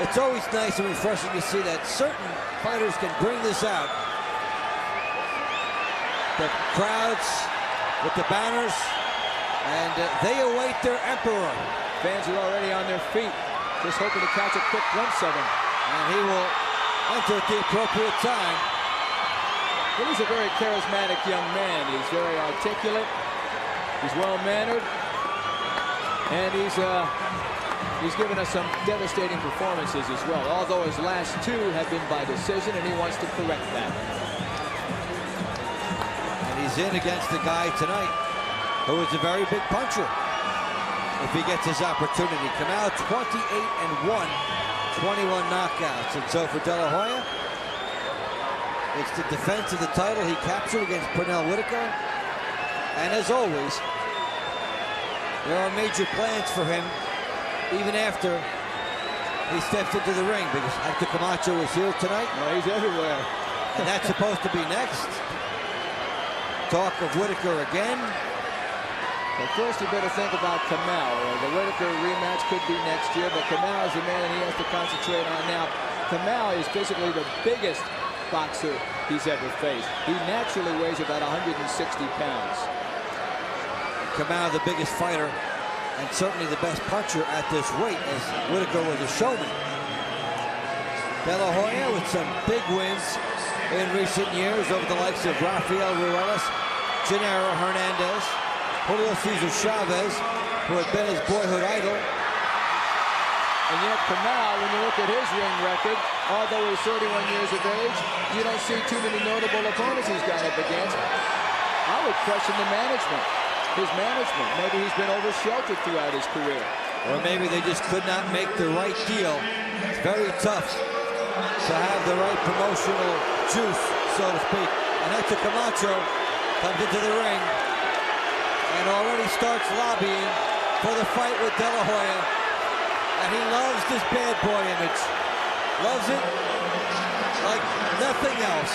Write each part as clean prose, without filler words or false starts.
It's always nice and refreshing to see that certain fighters can bring this out. The crowds with the banners, and they await their emperor. Fans are already on their feet, just hoping to catch a quick glimpse of him. And he will enter at the appropriate time. Well, he's a very charismatic young man. He's very articulate. He's well-mannered. And he's given us some devastating performances as well, although his last two have been by decision, and he wants to correct that. And he's in against the guy tonight who is a very big puncher if he gets his opportunity. Kamau 28-1, 21 knockouts. And so for De La Hoya, it's the defense of the title he captured against Pernell Whitaker. And as always, there are major plans for him even after he steps into the ring, because after Camacho is here tonight, well, he's everywhere. And that's supposed to be next. Talk of Whitaker again. But first, you better think about Kamau. The Whitaker rematch could be next year, but Kamau is the man he has to concentrate on now. Kamau is physically the biggest boxer he's ever faced. He naturally weighs about 160 pounds. Kamau, the biggest fighter, and certainly the best puncher at this weight, as Whitaker was a showman. De La Hoya with some big wins in recent years over the likes of Rafael Ruelas, Gennaro Hernandez, Julio Cesar Chavez, who had been his boyhood idol. And yet Kamau, when you look at his ring record, although he's 31 years of age, you don't see too many notable opponents he's gone up against. I would question the management. His management. Maybe he's been over-sheltered throughout his career. Or maybe they just could not make the right deal. It's very tough to have the right promotional juice, so to speak. And Hector Camacho comes into the ring and already starts lobbying for the fight with De La Hoya. And he loves this bad boy image. Loves it like nothing else.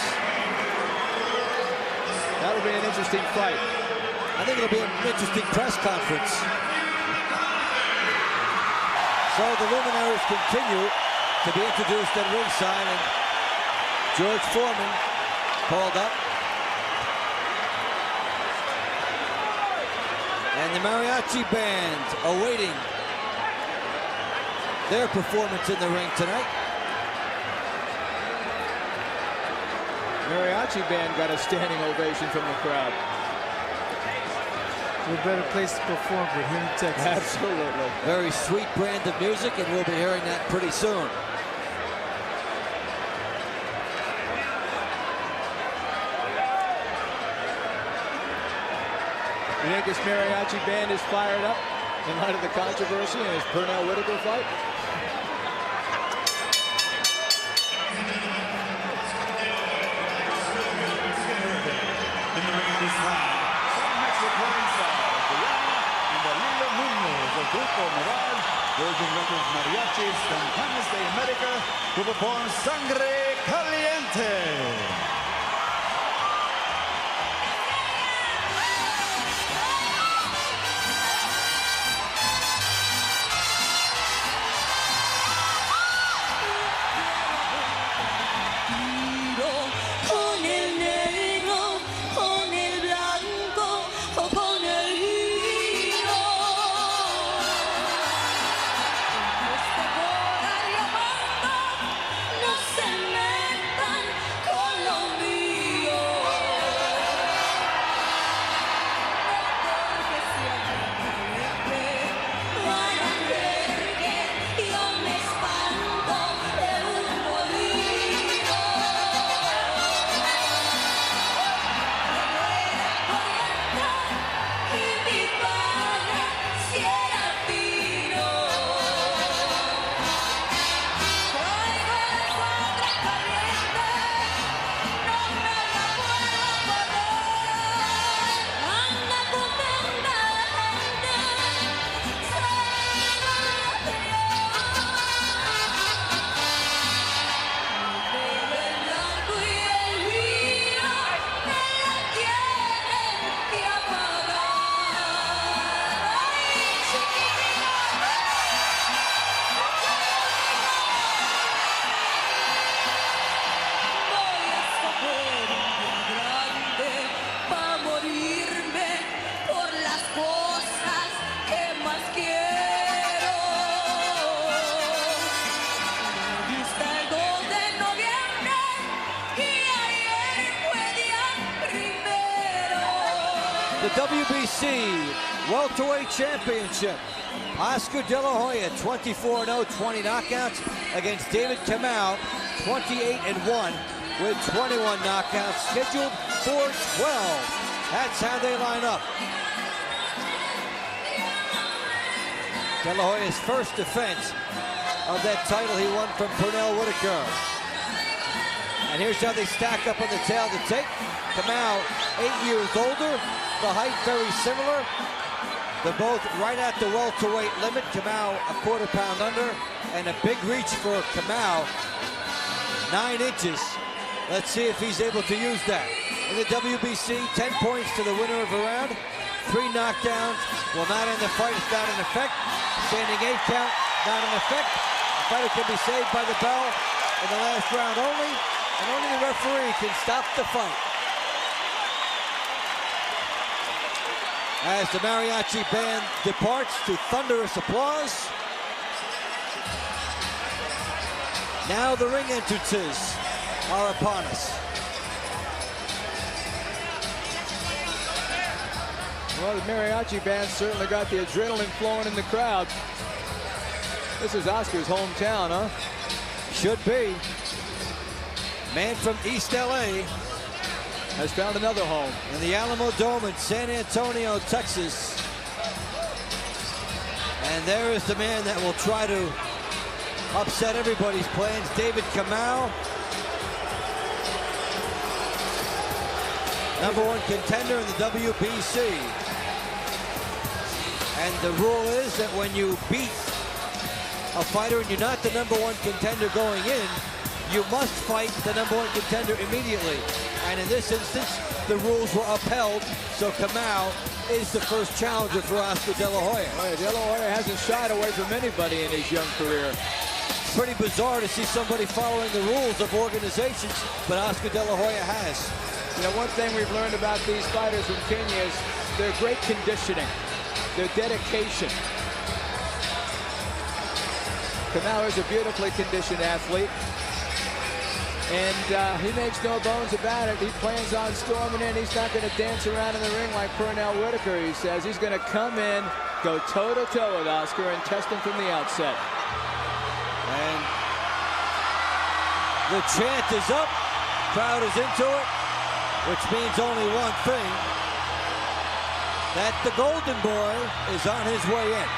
That'll be an interesting fight. I think it'll be an interesting press conference. So the luminaries continue to be introduced at ringside, and George Foreman called up. And the mariachi band awaiting their performance in the ring tonight. Mariachi band got a standing ovation from the crowd. What better place to perform than here in Texas? Absolutely. Very sweet brand of music, and we'll be hearing that pretty soon. You think this mariachi band is fired up in light of the controversy in his Pernell Whitaker fight? In the ring of this round, some Mexican Grupo Moral, Virgin Records Mariachis, Campanas de América, who perform Sangre Caliente. No se metan con lo mío. WBC Welterweight Championship. Oscar De La Hoya, 24-0, 20 knockouts against David Kamau, 28-1 with 21 knockouts, scheduled for 12. That's how they line up. De La Hoya's first defense of that title he won from Pernell Whitaker. And here's how they stack up on the tail to take. Kamau, 8 years older, the height very similar. They're both right at the welterweight limit. Kamau a quarter pound under, and a big reach for Kamau, 9 inches. Let's see if he's able to use that. In the WBC, 10 points to the winner of a round. 3 knockdowns will not end the fight. It's not in effect. Standing 8 count, not in effect. The fighter can be saved by the bell in the last round only, and only the referee can stop the fight. As the mariachi band departs to thunderous applause. Now the ring entrances are upon us. Well, the mariachi band certainly got the adrenaline flowing in the crowd. This is Oscar's hometown, huh? Should be. Man from East LA has found another home. In the Alamo Dome in San Antonio, Texas. And there is the man that will try to upset everybody's plans, David Kamau. #1 contender in the WBC. And the rule is that when you beat a fighter and you're not the #1 contender going in, you must fight the #1 contender immediately. And in this instance, the rules were upheld, so Kamau is the first challenger for Oscar De La Hoya. Well, De La Hoya hasn't shied away from anybody in his young career. It's pretty bizarre to see somebody following the rules of organizations, but Oscar De La Hoya has. You know, one thing we've learned about these fighters from Kenya is their great conditioning, their dedication. Kamau is a beautifully conditioned athlete, and he makes no bones about it. He plans on storming in. He's not going to dance around in the ring like Pernell Whitaker. He says he's going to come in, go toe-to-toe with Oscar, and test him from the outset. And the chant is up. Crowd is into it, which means only one thing, that the Golden Boy is on his way in.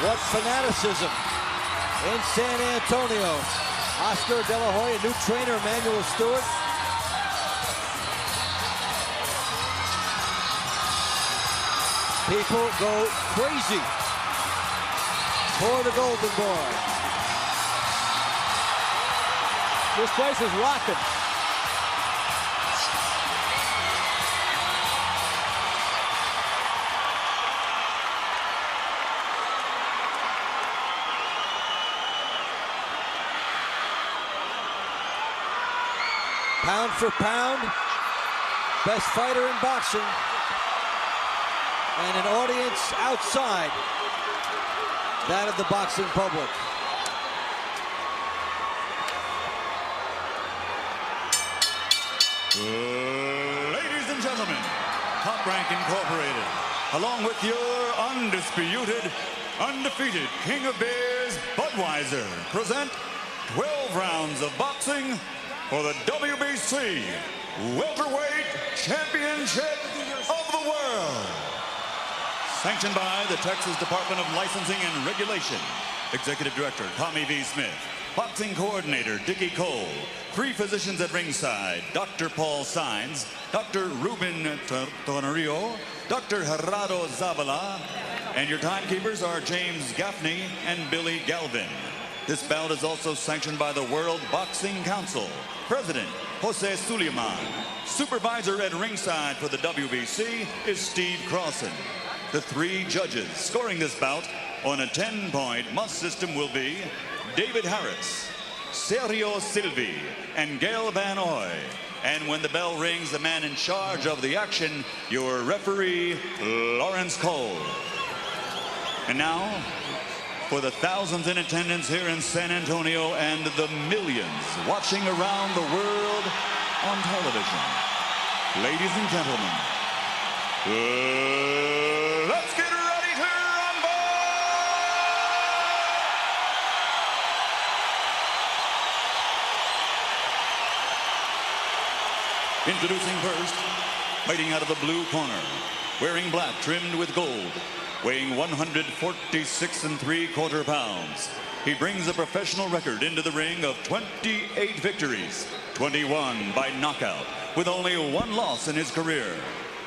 What fanaticism in San Antonio. Oscar De La Hoya, new trainer, Emmanuel Stewart. People go crazy for the Golden Boy. This place is rocking. Pound for pound, best fighter in boxing, and an audience outside that of the boxing public. Ladies and gentlemen, Top Rank Incorporated, along with your undisputed, undefeated King of Beers, Budweiser, present 12 rounds of boxing for the WBC Welterweight Championship of the World. Sanctioned by the Texas Department of Licensing and Regulation. Executive Director Tommy V. Smith. boxing coordinator Dickie Cole, 3 physicians at ringside, Dr. Paul Saenz, Dr. Ruben Tonario, Dr. Gerardo Zavala, and your timekeepers are James Gaffney and Billy Galvin. This bout is also sanctioned by the World Boxing Council. President Jose Suleiman. Supervisor at ringside for the WBC is Steve Crossan. The 3 judges scoring this bout on a 10-point must system will be David Harris, Sergio Silvi, and Gail Van Oy. And when the bell rings, the man in charge of the action, your referee, Lawrence Cole. And now, for the thousands in attendance here in San Antonio and the millions watching around the world on television, ladies and gentlemen, let's get ready to rumble! Introducing first, fighting out of the blue corner, wearing black trimmed with gold, weighing 146 3/4 pounds. He brings a professional record into the ring of 28 victories, 21 by knockout, with only 1 loss in his career.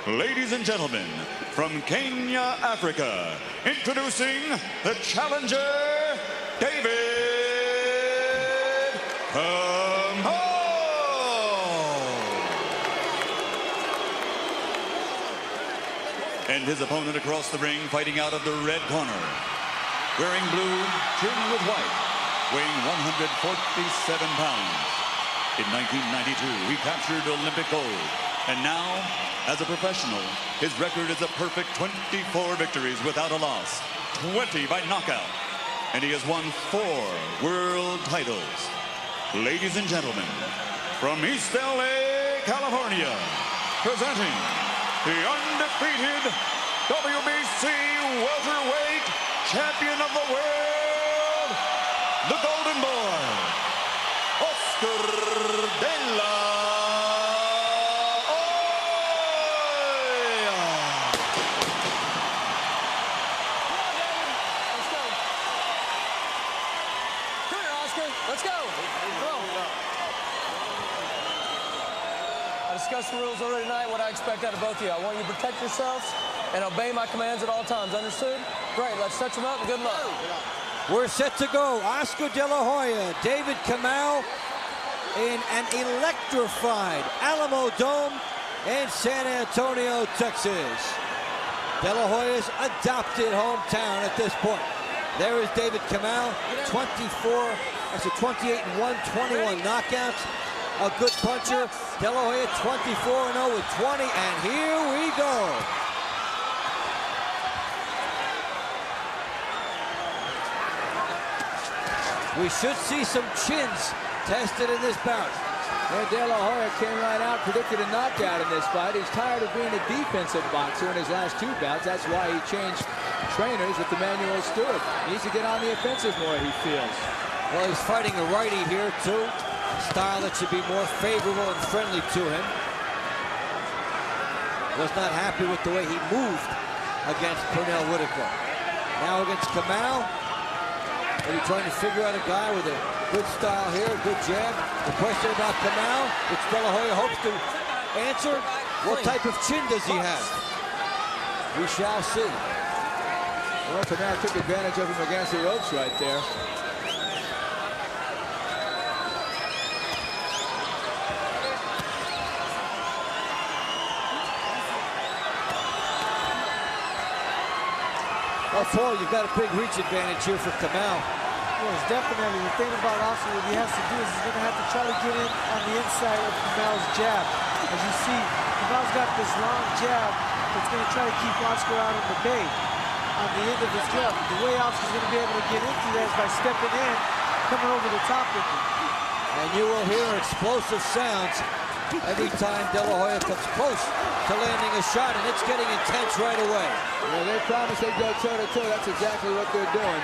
Ladies and gentlemen, from Kenya, Africa, introducing the challenger, David Kamau. And his opponent across the ring, fighting out of the red corner, wearing blue, trimmed with white, weighing 147 pounds. In 1992, he captured Olympic gold. And now, as a professional, his record is a perfect 24 victories without a loss, 20 by knockout. And he has won 4 world titles. Ladies and gentlemen, from East LA, California, presenting the undefeated WBC welterweight champion of the world, the Golden Boy, Oscar de la Hoya. Let's go. Come here, Oscar. Let's go. Come on. I discussed the rules already tonight, what I expect out of both of you. I want you to protect yourselves and obey my commands at all times. Understood? Great. Let's touch them up and good luck. We're set to go. Oscar de la Hoya, David Kamau in an electrified Alamo Dome in San Antonio, Texas. De la Hoya's adopted hometown at this point. There is David Kamau, 28-1, 21 knockouts. A good puncher. De la Hoya 24-0 with 20, and here we go. We should see some chins tested in this bout. And De La Hoya came right out, predicted a knockout in this fight. He's tired of being a defensive boxer in his last 2 bouts. That's why he changed trainers with Emmanuel Stewart. He needs to get on the offensive more, he feels. Well, he's fighting a righty here, too. Style that should be more favorable and friendly to him. Was not happy with the way he moved against Pernell Whitaker. Now against Kamau. And he's trying to figure out a guy with a good style here, a good jab. The question about Kamau, which De La Hoya hopes to answer, what type of chin does he have? We shall see. Well, Kamau took advantage of him against the ropes right there. Oh, Paul, you've got a big reach advantage here for Kamau. Yes, definitely. The thing about Oscar, what he has to do is he's going to have to try to get in on the inside of Kamau's jab. As you see, Kamau's got this long jab that's going to try to keep Oscar out of the bay on the end of his jab. The way Oscar's going to be able to get into that is by stepping in, coming over the top with him. And you will hear explosive sounds every time De La Hoya comes close to landing a shot, and it's getting intense right away. Yeah, they promised they'd go toe-to-toe. That's exactly what they're doing.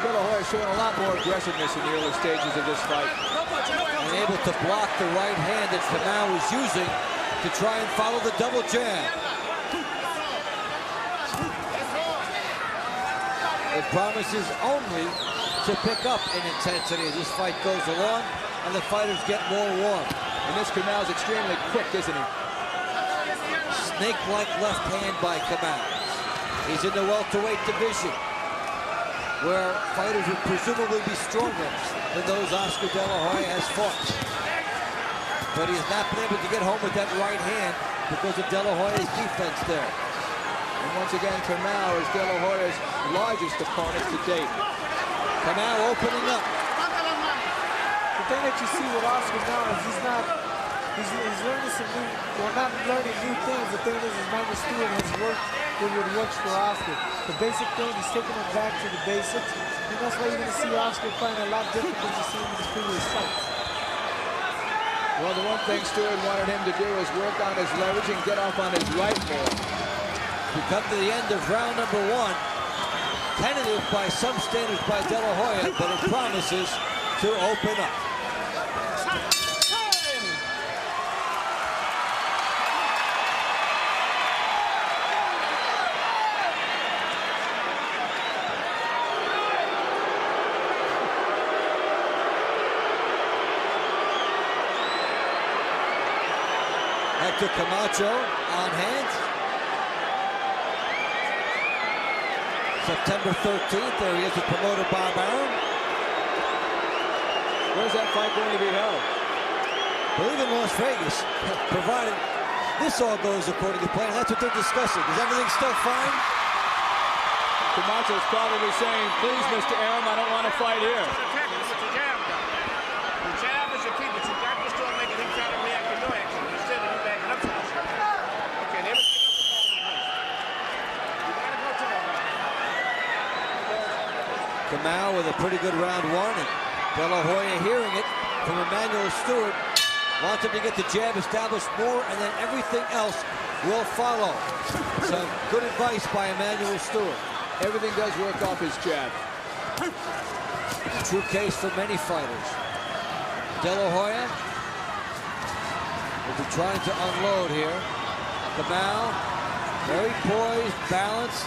De La Hoya showing a lot more aggressiveness in the early stages of this fight. And able to block the right hand that Kamau was using to try and follow the double jab. It promises only to pick up in intensity as this fight goes along and the fighters get more warm. And this Kamau's extremely quick, isn't he? Snake-like left hand by Kamau. He's in the welterweight division, where fighters would presumably be stronger than those Oscar De La Hoya has fought. But he's not been able to get home with that right hand because of De La Hoya's defense there. And once again, Kamau is De La Hoya's largest opponent to date. Kamau opening up. The thing that you see with Oscar now is he's learning some new, well, not learning new things. The thing is, Manuel Stewart has worked with what works for Oscar. The basic thing, he's taking him back to the basics. And that's why you're going to see Oscar fighting a lot different than you've seen in his previous fights. Well, the one thing Stewart wanted him to do is work on his leverage and get off on his right more. We come to the end of round number 1. Tentative by some standards by De La Hoya, but it promises to open up. Hector Camacho on hand. September 13th, there he is with promoter Bob Arum. Where's that fight going to be held? I believe in Las Vegas, provided this all goes according to plan. That's what they're discussing. Is everything still fine? Camacho's probably saying, please, Mr. Arum, I don't want to fight here. The jab is the key, but you got to still make him try to react to your action instead of you backing up to the shot. Okay, never get you got to go to him. Kamau with a pretty good round 1, and De La Hoya hearing it from Emmanuel Stewart. Wants him to get the jab established more, and then everything else will follow. Some good advice by Emmanuel Stewart. Everything does work off his jab. True case for many fighters. De La Hoya will be trying to unload here. Kamau, very poised, balanced.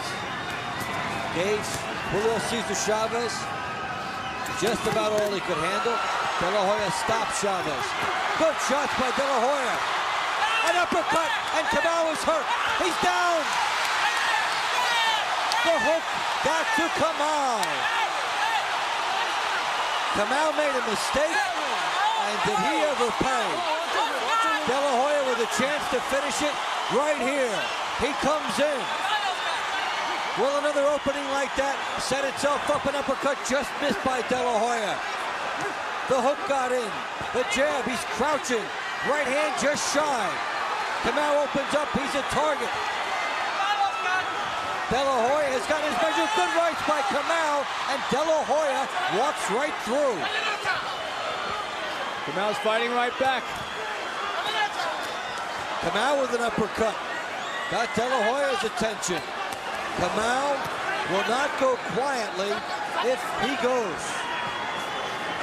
Gave Julio Cesar Chavez just about all he could handle. De La Hoya stopped Chavez. Good shots by De La Hoya. An uppercut, and Kamau is hurt. He's down. The hook got to Kamau. Kamau made a mistake, and did he ever pay? De La Hoya with a chance to finish it right here. He comes in. Will another opening like that set itself up? An uppercut just missed by De La Hoya. The hook got in. The jab, he's crouching. Right hand just shy. Kamau opens up, he's a target. De La Hoya has got his measure. Good rights by Kamau, and De La Hoya walks right through. Kamau's fighting right back. Kamau with an uppercut. Got De La Hoya's attention. Kamau will not go quietly if he goes.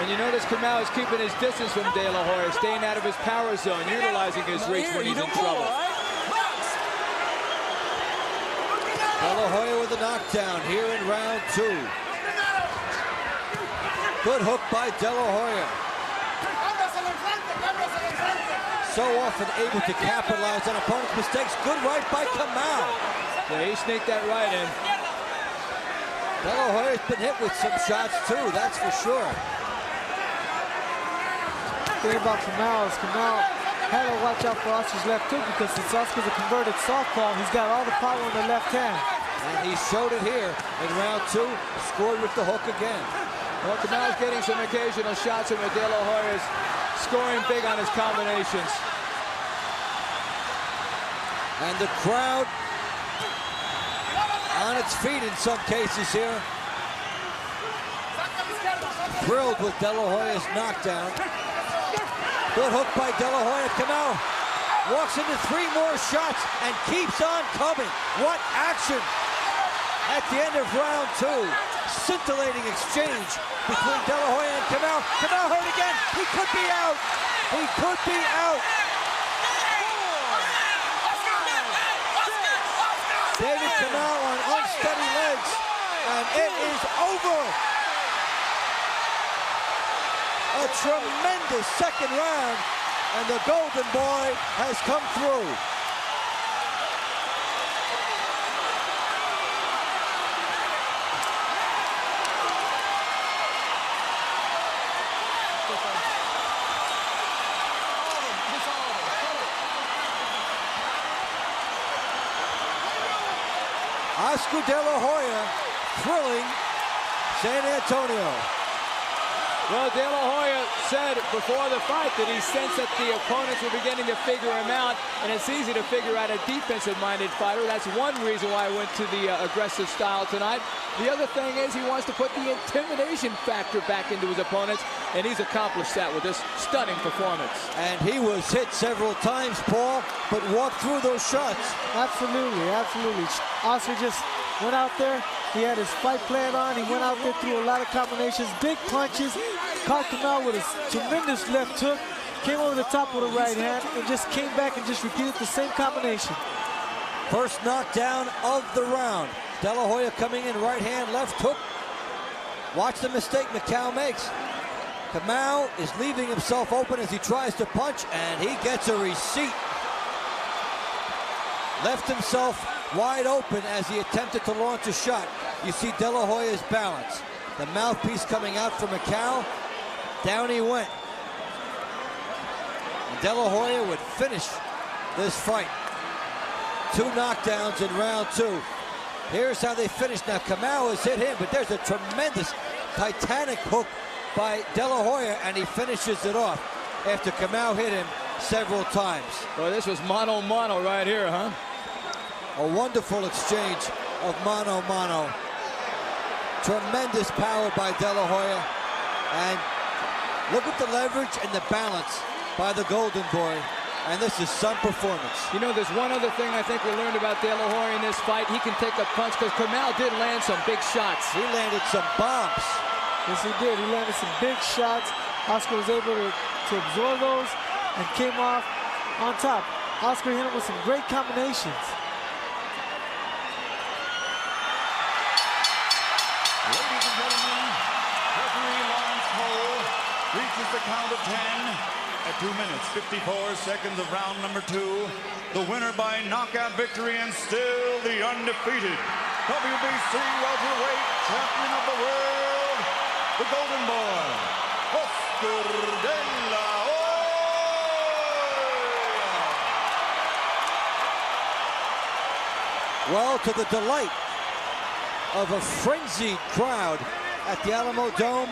And you notice Kamau is keeping his distance from De La Hoya, staying out of his power zone, utilizing his reach when he's in trouble. De La Hoya with a knockdown here in round 2. Good hook by De La Hoya. So often able to capitalize on opponent's mistakes. Good right by Kamau. Yeah, he sneaked that right in. De La Hoya's been hit with some shots too, that's for sure. The thing about Kamau is Kamau had to watch out for Oscar's left too, because since Oscar's a converted southpaw, he's got all the power in the left hand. And he showed it here in round 2, scored with the hook again. Well, Kamau's getting some occasional shots in, De La Hoya's scoring big on his combinations. And the crowd on its feet in some cases here. Thrilled with De La Hoya's knockdown. Good hook by De La Hoya. Kamau walks into 3 more shots and keeps on coming. What action at the end of round 2. Scintillating exchange between De La Hoya and Kamau. Kamau hurt again. He could be out. He could be out. David Kamau on unsteady legs, and it is over. A tremendous second round, and the Golden Boy has come through. Oscar De La Hoya thrilling San Antonio. Well, De La Hoya said before the fight that he sensed that the opponents were beginning to figure him out, and it's easy to figure out a defensive-minded fighter. That's one reason why I went to the aggressive style tonight. The other thing is he wants to put the intimidation factor back into his opponents, and he's accomplished that with this stunning performance. And he was hit several times, Paul, but walked through those shots. Absolutely, absolutely. Oscar just went out there. He had his fight plan on. He went out there, threw a lot of combinations, big punches, caught Kamau with a tremendous left hook, came over the top with a right hand, and just came back and just repeated the same combination. First knockdown of the round. De La Hoya coming in, right hand, left hook. Watch the mistake Macau makes. Kamau is leaving himself open as he tries to punch, and he gets a receipt. Left himself wide open as he attempted to launch a shot. You see De La Hoya's balance. The mouthpiece coming out from Macau. Down he went. And De La Hoya would finish this fight. 2 knockdowns in round 2. Here's how they finish. Now Kamau has hit him, but there's a tremendous titanic hook by De La Hoya, and he finishes it off after Kamau hit him several times. Well, this was mano-mano right here, huh? A wonderful exchange of mano-mano. Tremendous power by De La Hoya. And look at the leverage and the balance by the Golden Boy. And this is some performance. You know, there's one other thing I think we learned about De La Hoya in this fight. He can take a punch, because Kamau did land some big shots. He landed some bombs. Yes, he did. He landed some big shots. Oscar was able to absorb those and came off on top. Oscar hit him with some great combinations. Ladies and gentlemen, referee Lawrence Cole reaches the count of 10 at 2 minutes, 54 seconds of round number 2. The winner by knockout victory and still the undefeated WBC welterweight champion of the world, the Golden Boy, Oscar De La Hoya. Well, to the delight of a frenzied crowd at the Alamo Dome,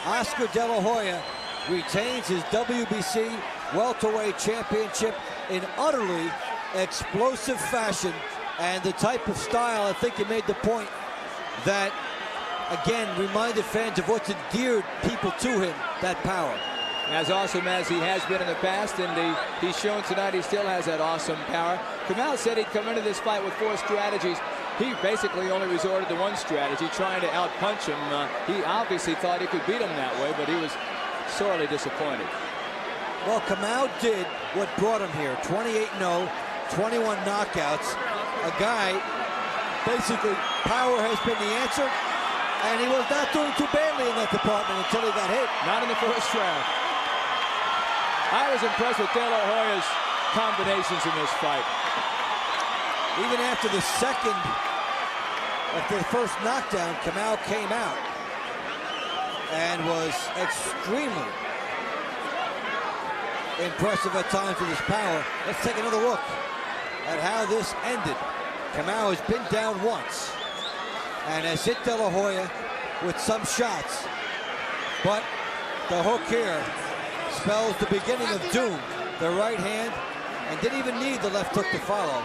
Oscar De La Hoya retains his WBC welterweight championship in utterly explosive fashion, and the type of style, I think you made the point, that again reminded fans of what's endeared people to him, that power. As awesome as he has been in the past, and he's shown tonight he still has that awesome power. Kamau said he'd come into this fight with 4 strategies. He basically only resorted to one strategy, trying to outpunch him. He obviously thought he could beat him that way, but he was sorely disappointed. Well, Kamau did what brought him here. 28-0, 21 knockouts. A guy, basically, power has been the answer, and he was not doing too badly in that department until he got hit. Not in the first round. I was impressed with De La Hoya's combinations in this fight. Even after the second, after the first knockdown, Kamau came out and was extremely impressive at times with his power. Let's take another look at how this ended. Kamau has been down once and has hit De La Hoya with some shots, but the hook here spells the beginning of doom. The right hand, and didn't even need the left hook to follow.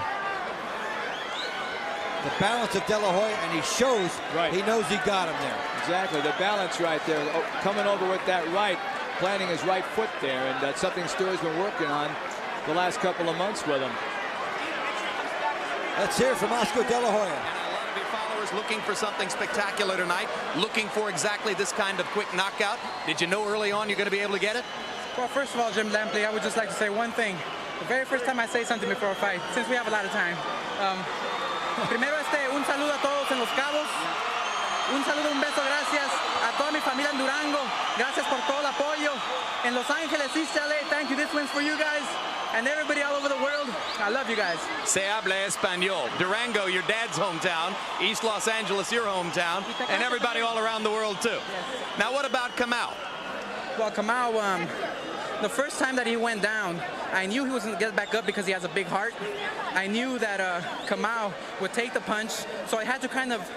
The balance of De La Hoya, and he shows he knows he got him there. Exactly, the balance right there, coming over with that right, planting his right foot there, and that's something Stuart's been working on the last couple of months with him. Let's hear from Oscar De La Hoya. And a lot of your followers looking for something spectacular tonight, looking for exactly this kind of quick knockout. Did you know early on you're going to be able to get it? Well, first of all, Jim Lampley, I would just like to say one thing. The very first time I say something before a fight, since we have a lot of time. Primero, un saludo a todos en Los Cabos. Un saludo, un beso, gracias a toda mi familia en Durango. Gracias por todo el apoyo. En Los Ángeles, East LA, thank you. This one's for you guys. And everybody all over the world, I love you guys. Se habla español. Durango, your dad's hometown. East Los Angeles, your hometown. And everybody all around the world, too. Yes. Now, what about Kamau? Well, Kamau, the first time that he went down, I knew he was going to get back up because he has a big heart. I knew that Kamau would take the punch, so I had to kind of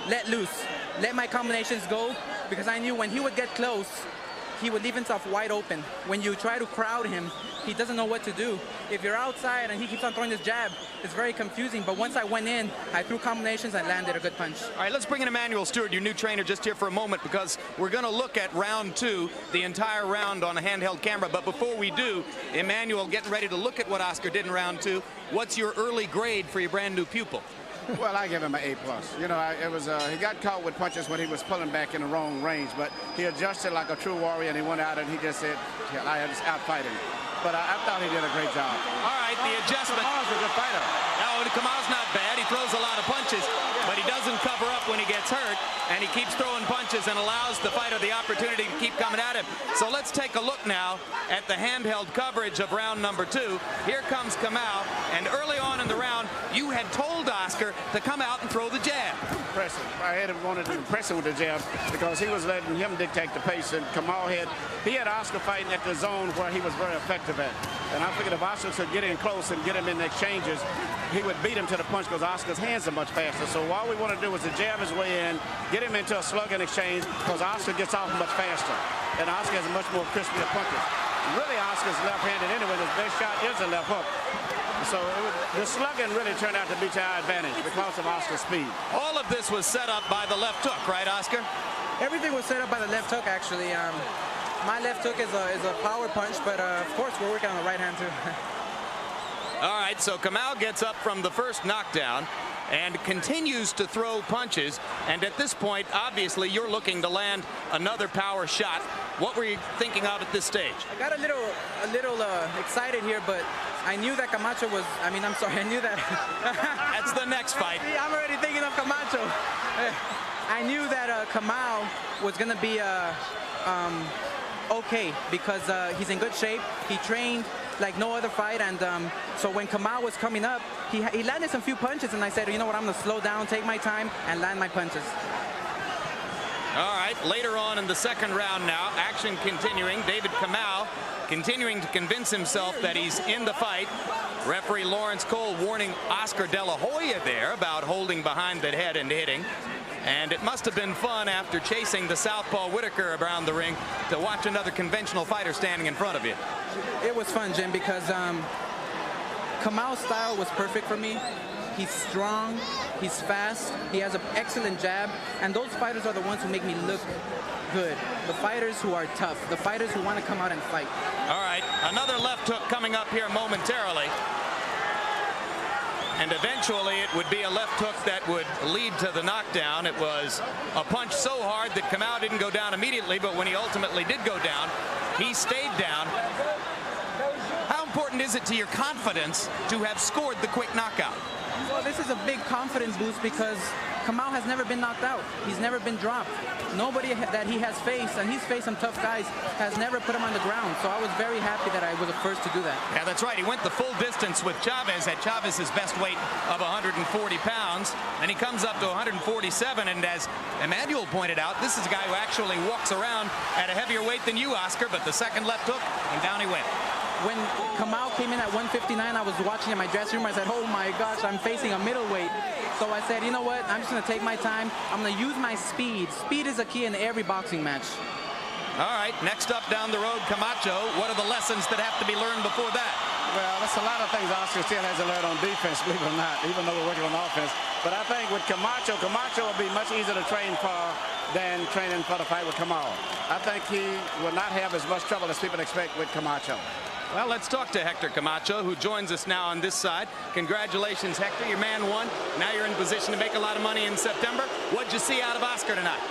let loose, let my combinations go, because I knew when he would get close, he would leave himself wide open. When you try to crowd him, he doesn't know what to do. If you're outside and he keeps on throwing his jab, it's very confusing. But once I went in, I threw combinations and landed a good punch. All right, let's bring in Emmanuel Stewart, your new trainer, just here for a moment, because we're going to look at round 2, the entire round on a handheld camera. But before we do, Emmanuel, getting ready to look at what Oscar did in round 2. What's your early grade for your brand new pupil? Well, I give him an A+. You know, he got caught with punches when he was pulling back in the wrong range, but he adjusted like a true warrior, and he went out and he just said, I just outfight him. But I thought he did a great job. All right, the adjustment. Kamau's a good fighter. No, Kamau's not bad. He throws a lot of punches, but he doesn't cover up when he gets hurt, and he keeps throwing punches and allows the fighter the opportunity to keep coming at him. So let's take a look now at the handheld coverage of round number 2. Here comes Kamau, and early on in the round, you had told Oscar to come out and throw the jab. Impressive. I had wanted to impress him with the jab because he was letting him dictate the pace, and Kamau had Oscar fighting at the zone where he was very effective at. And I figured if Oscar could get in close and get him in exchanges, he would beat him to the punch because Oscar's hands are much faster. So all we want to do is to jab his way in, get him into a slugging exchange because Oscar gets off much faster. And Oscar has much more crispier punches. Really, Oscar's left-handed anyway. His best shot is a left hook. So the slugging really turned out to be to our advantage because of Oscar's speed. All of this was set up by the left hook, right, Oscar? Everything was set up by the left hook, actually. My left hook is a power punch, but of course we're working on the right hand too. All right, so Kamau gets up from the first knockdown and continues to throw punches. And at this point, obviously, you're looking to land another power shot. What were you thinking of at this stage? I got a little excited here, but I knew that Camacho was, I knew that. That's the next fight. See, I'm already thinking of Camacho. I knew that Kamau was going to be okay because he's in good shape. He trained like no other fight, and so when Kamau was coming up, he landed some few punches, and I said, you know what, I'm going to slow down, take my time, and land my punches. All right, later on in the second round now, action continuing. David Kamau continuing to convince himself that he's in the fight. Referee Lawrence Cole warning Oscar De La Hoya there about holding behind the head and hitting. And it must have been fun after chasing the southpaw Whitaker around the ring to watch another conventional fighter standing in front of you. It was fun, Jim, because Kamau's style was perfect for me. He's strong, he's fast, he has an excellent jab, and those fighters are the ones who make me look good. The fighters who are tough, the fighters who want to come out and fight. All right, another left hook coming up here momentarily. And eventually it would be a left hook that would lead to the knockdown. It was a punch so hard that Kamau didn't go down immediately, but when he ultimately did go down, he stayed down. How important is it to your confidence to have scored the quick knockout? Well, this is a big confidence boost because Kamau has never been knocked out. He's never been dropped. Nobody that he has faced, and he's faced some tough guys, has never put him on the ground. So I was very happy that I was the first to do that. Yeah, that's right. He went the full distance with Chavez at Chavez's best weight of 140 pounds. And he comes up to 147. And as Emmanuel pointed out, this is a guy who actually walks around at a heavier weight than you, Oscar. But the second left hook, and down he went. When Kamau came in at 159, I was watching in my dressing room. I said, oh my gosh, I'm facing a middleweight. So I said, you know what, I'm just going to take my time. I'm going to use my speed. Speed is a key in every boxing match. All right, next up down the road, Camacho. What are the lessons that have to be learned before that? Well, that's a lot of things Oscar still has to learn on defense, believe it or not, even though we're working on offense. But I think with Camacho will be much easier to train for than training for the fight with Kamau. I think he will not have as much trouble as people expect with Camacho. Well, let's talk to Hector Camacho, who joins us now on this side. Congratulations, Hector. Your man won. Now you're in position to make a lot of money in September. What'd you see out of Oscar tonight?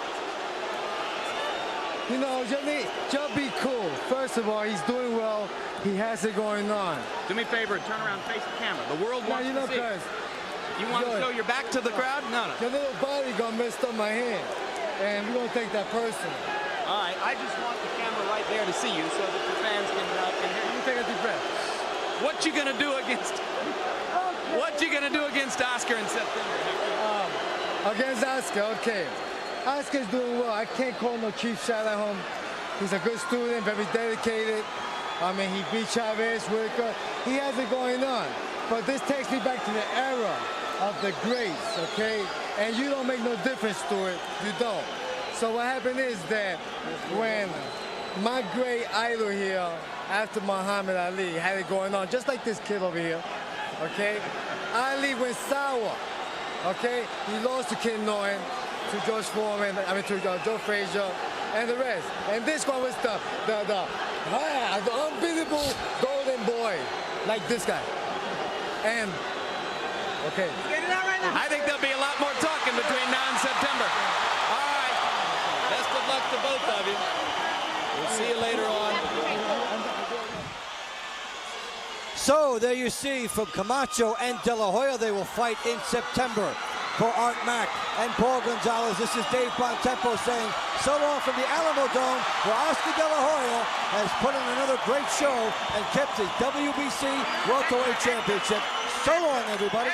You know, just be cool. First of all, he's doing well. He has it going on. Do me a favor, turn around, face the camera. The world wants to see. You want to show your back to the crowd? No. The little bodyguard messed up my hand. and we're going to take that personal. All right, I just want the camera right there to see you so that the fans can hear you. Let me take a deep breath. What you gonna do against? What you gonna do against Oscar in September? Against Oscar, okay. Oscar's doing well. I can't call no cheap shot at him. He's a good student, very dedicated. I mean, he beat Chavez, Whitaker. He has it going on. But this takes me back to the era of the greats, okay? And you don't make no difference to it. You don't. So what happened is that when my great idol here, after Muhammad Ali, had it going on, just like this kid over here, okay? Ali went sour, okay? He lost to Ken Norton, to George Foreman, to Joe Frazier, and the rest. And this one was the unbeatable golden boy, like this guy. And, okay. I think there'll be a lot more talking between now and September. All right. Best of luck to both of you. We'll see you later on. So there you see from Camacho and De La Hoya, they will fight in September. For Art Mack and Paul Gonzalez, this is Dave Bontempo saying so long from the Alamo Dome, where Oscar De La Hoya has put on another great show and kept his WBC Welterweight Championship. So long, everybody.